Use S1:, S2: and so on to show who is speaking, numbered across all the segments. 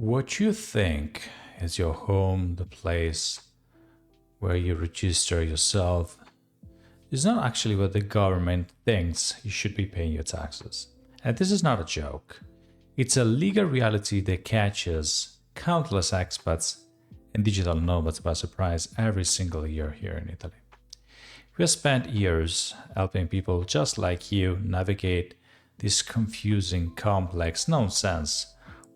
S1: What you think is your home, the place where you register yourself, is not actually what the government thinks you should be paying your taxes. And this is not a joke. It's a legal reality that catches countless expats and digital nomads by surprise every single year here in Italy. We have spent years helping people just like you navigate this confusing, complex, nonsense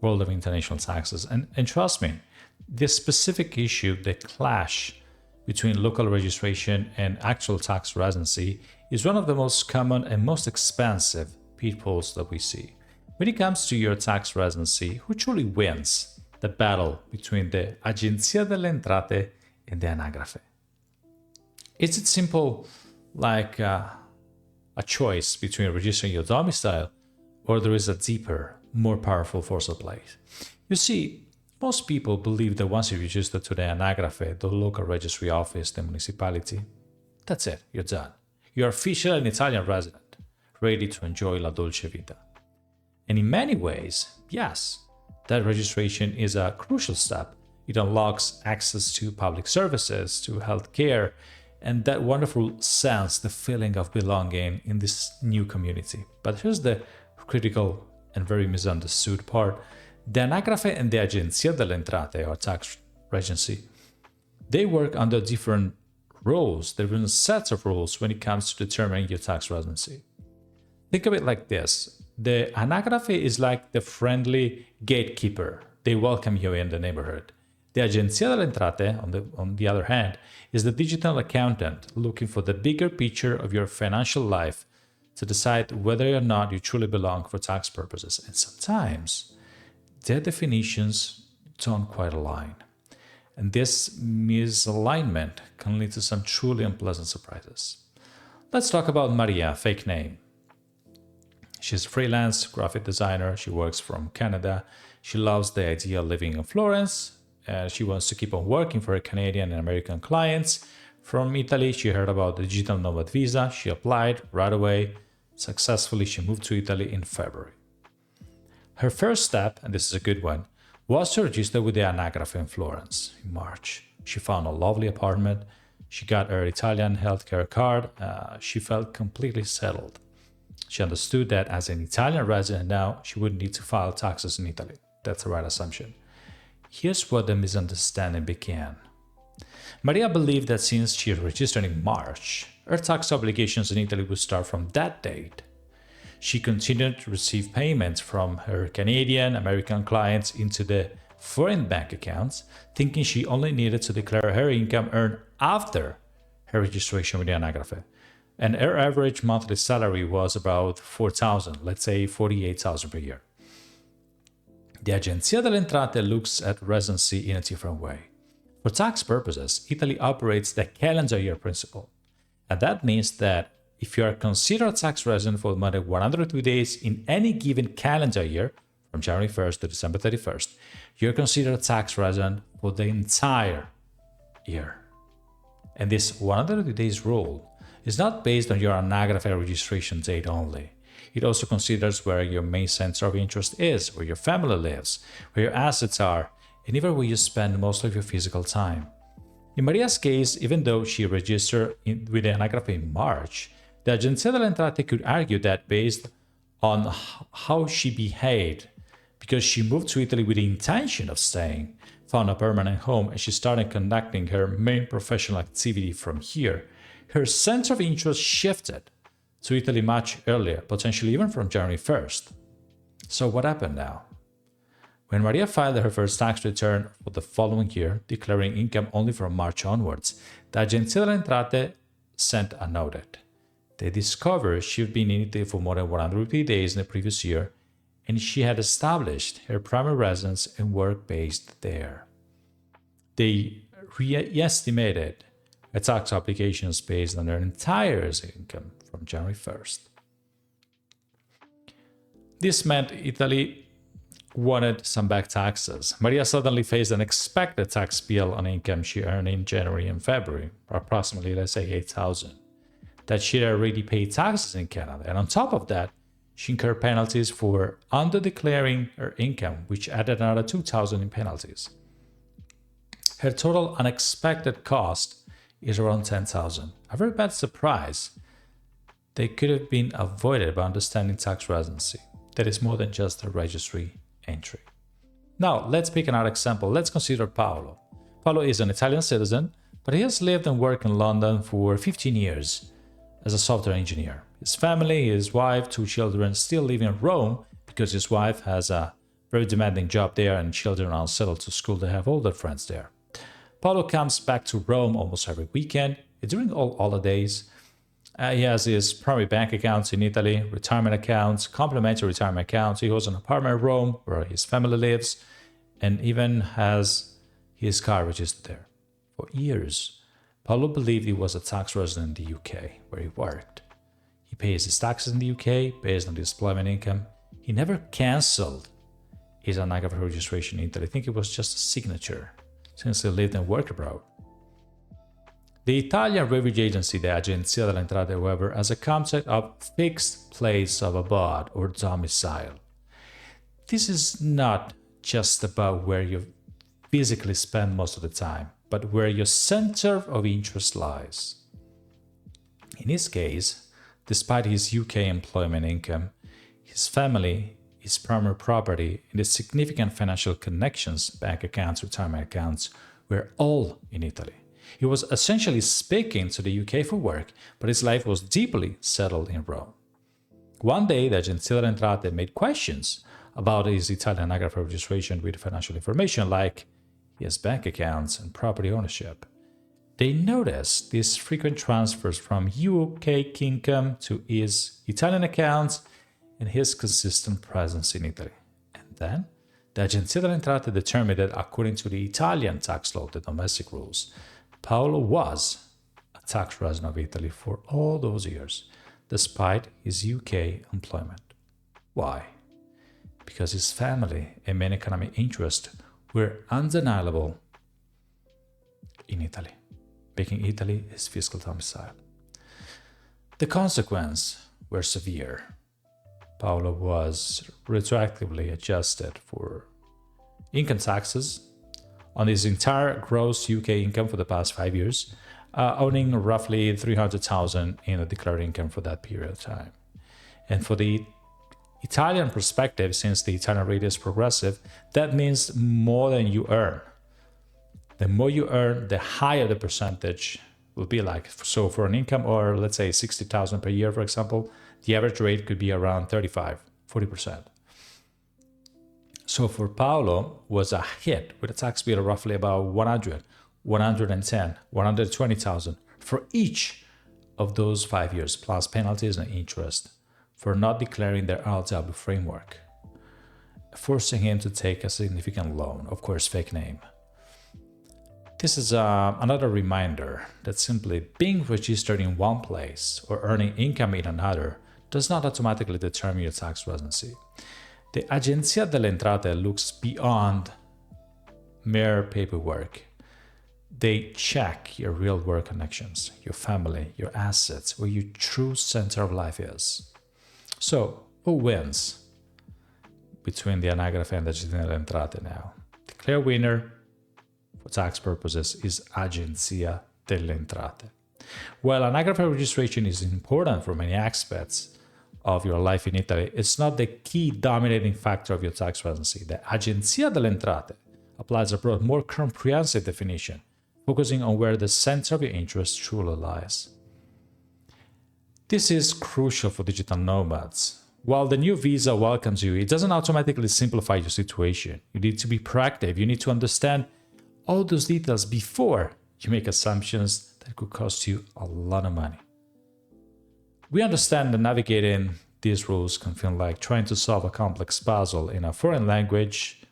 S1: world of international taxes. And trust me, this specific issue, the clash between local registration and actual tax residency, is one of the most common and most expensive pitfalls that we see. When it comes to your tax residency, who truly wins the battle between the Agenzia delle Entrate and the Anagrafe? Is it simple like a choice between registering your domicile, or there is a deeper, more powerful force at play? You see, most people believe that once you register to the Anagrafe, the local registry office, the municipality, that's it, you're done. You're officially an Italian resident, ready to enjoy la dolce vita. And in many ways, yes, that registration is a crucial step. It unlocks access to public services, to healthcare, and that wonderful sense, the feeling of belonging in this new community. But here's the critical and very misunderstood part. The Anagrafe and the Agenzia delle Entrate, or tax regency, they work under different rules, different sets of rules when it comes to determining your tax residency. Think of it like this. The Anagrafe is like the friendly gatekeeper. They welcome you in the neighborhood. The Agenzia delle Entrate, on the other hand, is the digital accountant looking for the bigger picture of your financial life to decide whether or not you truly belong for tax purposes. And sometimes their definitions don't quite align. And this misalignment can lead to some truly unpleasant surprises. Let's talk about Maria, fake name. She's a freelance graphic designer. She works from Canada. She loves the idea of living in Florence. She wants to keep on working for her Canadian and American clients. From Italy, she heard about the Digital Nomad visa. She applied right away. Successfully, she moved to Italy in February. Her first step, and this is a good one, was to register with the Anagrafe in Florence in March. She found a lovely apartment. She got her Italian healthcare card. She felt completely settled. She understood that as an Italian resident now, she wouldn't need to file taxes in Italy. That's the right assumption. Here's where the misunderstanding began. Maria believed that since she registered in March, her tax obligations in Italy would start from that date. She continued to receive payments from her Canadian, American clients into the foreign bank accounts, thinking she only needed to declare her income earned after her registration with the Anagrafe. And her average monthly salary was about 4,000, let's say 48,000 per year. The Agenzia delle Entrate looks at residency in a different way. For tax purposes, Italy operates the calendar year principle. And that means that if you are considered a tax resident for more than 102 days in any given calendar year, from January 1st to December 31st, you're considered a tax resident for the entire year. And this 102 days rule is not based on your Anagrafe registration date only. It also considers where your main center of interest is, where your family lives, where your assets are, and even where you spend most of your physical time. In Maria's case, even though she registered with the Anagrafe in March, the Agenzia delle Entrate could argue that based on how she behaved, because she moved to Italy with the intention of staying, found a permanent home, and she started conducting her main professional activity from here, her center of interest shifted to Italy much earlier, potentially even from January 1st. So what happened now? When Maria filed her first tax return for the following year, declaring income only from March onwards, the Agenzia delle Entrate sent a note. They discovered she'd been in Italy for more than 150 days in the previous year, and she had established her primary residence and work based there. They re-estimated her tax obligations based on her entire income from January 1st. This meant Italy wanted some back taxes. Maria suddenly faced an expected tax bill on income she earned in January and February, approximately, let's say, 8,000, that she'd already paid taxes in Canada. And on top of that, She incurred penalties for under-declaring her income, which added another 2,000 in penalties. Her total unexpected cost is around 10,000. A very bad surprise. They could have been avoided by understanding tax residency. That is more than just a registry entry. Now, let's pick another example. Let's consider Paulo. Paulo is an Italian citizen, but he has lived and worked in London for 15 years as a software engineer. His family, his wife, 2 children still live in Rome because his wife has a very demanding job there and children are settled to school. They have older friends there. Paulo comes back to Rome almost every weekend during all holidays. He has his primary bank accounts in Italy, retirement accounts, complementary retirement accounts. He owns an apartment in Rome where his family lives and even has his car registered there. For years, Paulo believed he was a tax resident in the UK where he worked. He pays his taxes in the UK based on his employment income. He never cancelled his Anagrafe registration in Italy. I think it was just a signature since he lived and worked abroad. The Italian refuge agency, the Agenzia delle Entrate, however, has a concept of fixed place of abode or domicile. This is not just about where you physically spend most of the time, but where your center of interest lies. In his case, despite his UK employment income, his family, his primary property, and his significant financial connections, bank accounts, retirement accounts, were all in Italy. He was essentially speaking to the UK for work, but his life was deeply settled in Rome. One day, the Agenzia delle Entrate made questions about his Italian Anagrafe registration with financial information like his bank accounts and property ownership. They noticed these frequent transfers from UK income to his Italian accounts and his consistent presence in Italy. And then, the Agenzia delle Entrate determined that according to the Italian tax law, the domestic rules, Paulo was a tax resident of Italy for all those years, despite his UK employment. Why? Because his family and main economic interests were undeniable in Italy, making Italy his fiscal domicile. The consequences were severe. Paulo was retroactively adjusted for income taxes on his entire gross UK income for the past 5 years, owning roughly 300,000 in the declared income for that period of time. And for the Italian perspective, since the Italian rate is progressive, that means more than you earn. The more you earn, the higher the percentage will be like. So for an income, or let's say 60,000 per year, for example, the average rate could be around 40%. So for Paulo was a hit with a tax bill of roughly about 100, 110, 120,000 for each of those 5 years, plus penalties and interest for not declaring their LW framework, forcing him to take a significant loan, of course, fake name. This is another reminder that simply being registered in one place or earning income in another does not automatically determine your tax residency. The Agenzia delle Entrate looks beyond mere paperwork. They check your real-world connections, your family, your assets, where your true center of life is. So, who wins between the Anagrafe and the Agenzia delle Entrate now? The clear winner for tax purposes is Agenzia delle Entrate. While Anagrafe registration is important for many aspects of your life in Italy, it's not the key dominating factor of your tax residency. The Agenzia delle Entrate applies a broad, more comprehensive definition, focusing on where the center of your interest truly lies. This is crucial for digital nomads. While the new visa welcomes you, it doesn't automatically simplify your situation. You need to be proactive. You need to understand all those details before you make assumptions that could cost you a lot of money. We understand that navigating these rules can feel like trying to solve a complex puzzle in a foreign language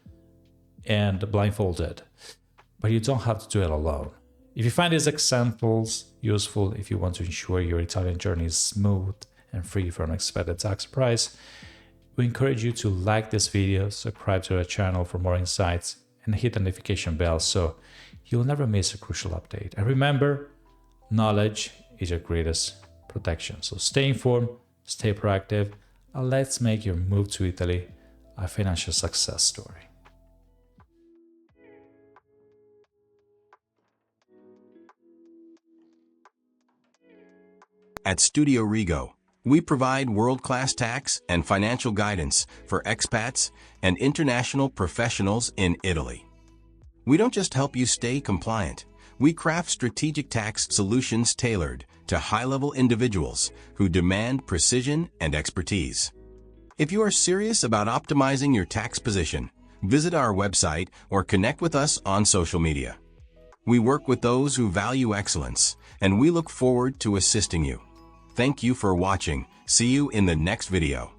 S1: and blindfolded, but you don't have to do it alone. If you find these examples useful, if you want to ensure your Italian journey is smooth and free from unexpected tax surprise, we encourage you to like this video, subscribe to our channel for more insights, and hit the notification bell so you'll never miss a crucial update. And remember, knowledge is your greatest protection. So stay informed, stay proactive. and let's make your move to Italy a financial success story.
S2: At Studio Rigo, we provide world-class tax and financial guidance for expats and international professionals in Italy. We don't just help you stay compliant. We craft strategic tax solutions tailored to high-level individuals who demand precision and expertise. If you are serious about optimizing your tax position, visit our website or connect with us on social media. We work with those who value excellence, and we look forward to assisting you. Thank you for watching. See you in the next video.